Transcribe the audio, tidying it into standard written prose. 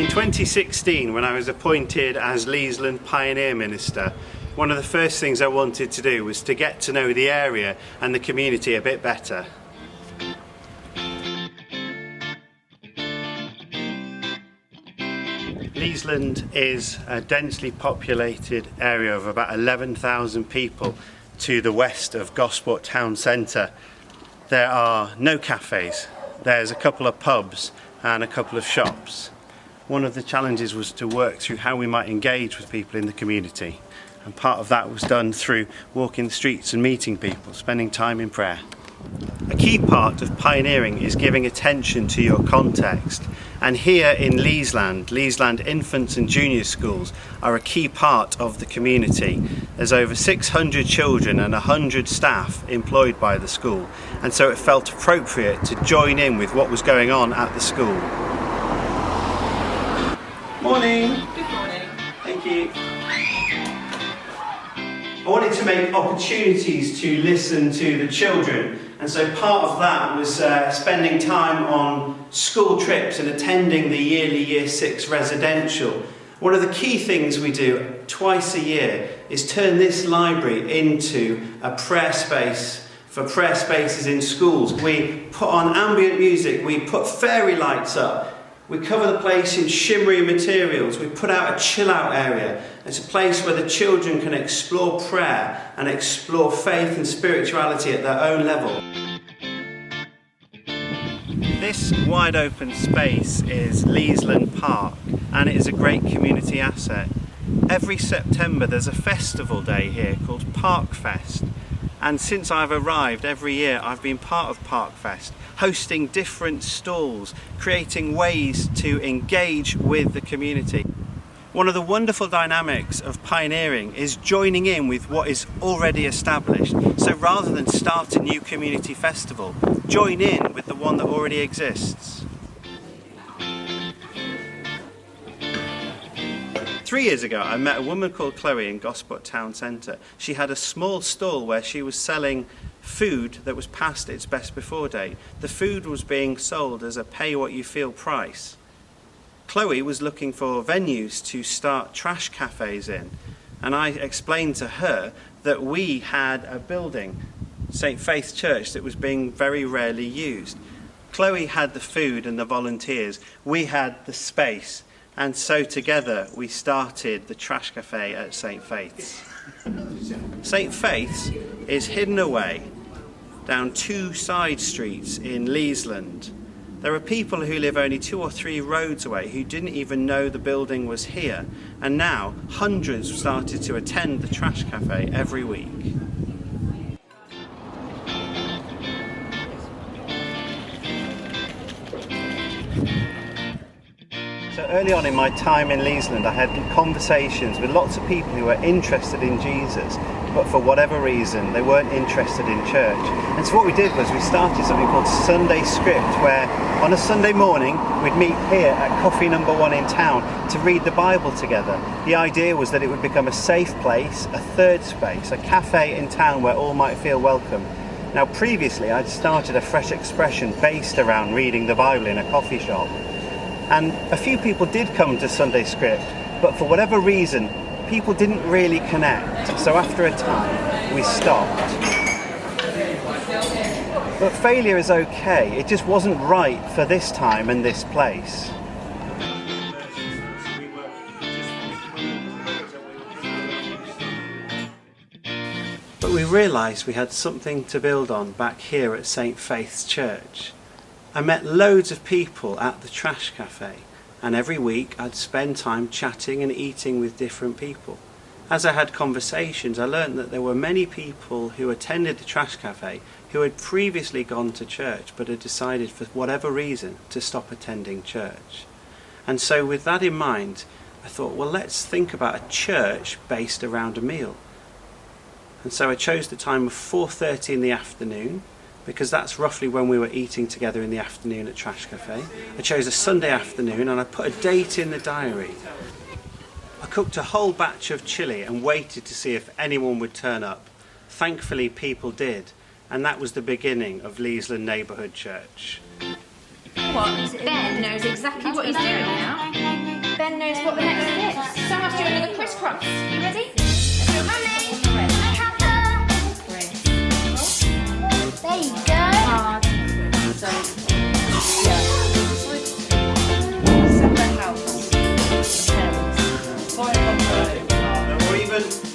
In 2016, when I was appointed as Leesland Pioneer Minister, one of the first things I wanted to do was to get to know the area and the community a bit better. Leesland is a densely populated area of about 11,000 people to the west of Gosport town centre. There are no cafes, there's a couple of pubs and a couple of shops. One of the challenges was to work through how we might engage with people in the community, and part of that was done through walking the streets and meeting people, spending time in prayer. A key part of pioneering is giving attention to your context, and here in Leesland infants and junior schools are a key part of the community. There's over 600 children and 100 staff employed by the school, and so it felt appropriate to join in with what was going on at the school. Morning. Good morning. Thank you. I wanted to make opportunities to listen to the children, and so part of that was spending time on school trips and attending the yearly Year 6 residential. One of the key things we do twice a year is turn this library into a prayer space for prayer spaces in schools. We put on ambient music, we put fairy lights up, we cover the place in shimmery materials, we put out a chill out area. It's a place where the children can explore prayer and explore faith and spirituality at their own level. This wide open space is Leesland Park, and it is a great community asset. Every September there's a festival day here called Park Fest, and since I've arrived every year I've been part of Park Fest, hosting different stalls, creating ways to engage with the community. One of the wonderful dynamics of pioneering is joining in with what is already established. So rather than start a new community festival, join in with the one that already exists. 3 years ago, I met a woman called Chloe in Gosport town centre. She had a small stall where she was selling food that was past its best before date. The food was being sold as a pay what you feel price. Chloe was looking for venues to start trash cafes in, and I explained to her that we had a building, St. Faith's Church, that was being very rarely used. Chloe had the food and the volunteers, we had the space, and so together we started the trash cafe at St. Faith's. St. Faith's is hidden away down 2 side streets in Leesland. There are people who live only 2 or 3 roads away who didn't even know the building was here, and now hundreds have started to attend the trash cafe every week. So early on in my time in Leesland, I had conversations with lots of people who were interested in Jesus, but for whatever reason they weren't interested in church. And so what we did was we started something called Sunday Script, where on a Sunday morning we'd meet here at Coffee No. 1 in town to read the Bible together. The idea was that it would become a safe place, a third space, a cafe in town where all might feel welcome. Now previously I'd started a fresh expression based around reading the Bible in a coffee shop. And a few people did come to Sunday Script, but for whatever reason, people didn't really connect. So after a time, we stopped. But failure is okay. It just wasn't right for this time and this place. But we realised we had something to build on back here at St. Faith's Church. I met loads of people at the trash cafe, and every week I'd spend time chatting and eating with different people. As I had conversations, I learned that there were many people who attended the trash cafe who had previously gone to church but had decided for whatever reason to stop attending church. And so with that in mind, I thought, well, let's think about a church based around a meal. And so I chose the time of 4:30 in the afternoon, because that's roughly when we were eating together in the afternoon at Trash Cafe. I chose a Sunday afternoon and I put a date in the diary. I cooked a whole batch of chilli and waited to see if anyone would turn up. Thankfully people did, and that was the beginning of Leesland Neighbourhood Church. What? Ben knows exactly what he's doing now. Ben knows what the next bit is. So I must do another crisscross. You ready? Let's do a crisscross on the red. There you go. Hard. So, yeah. Set the house. Parents. 5 on 30. Or even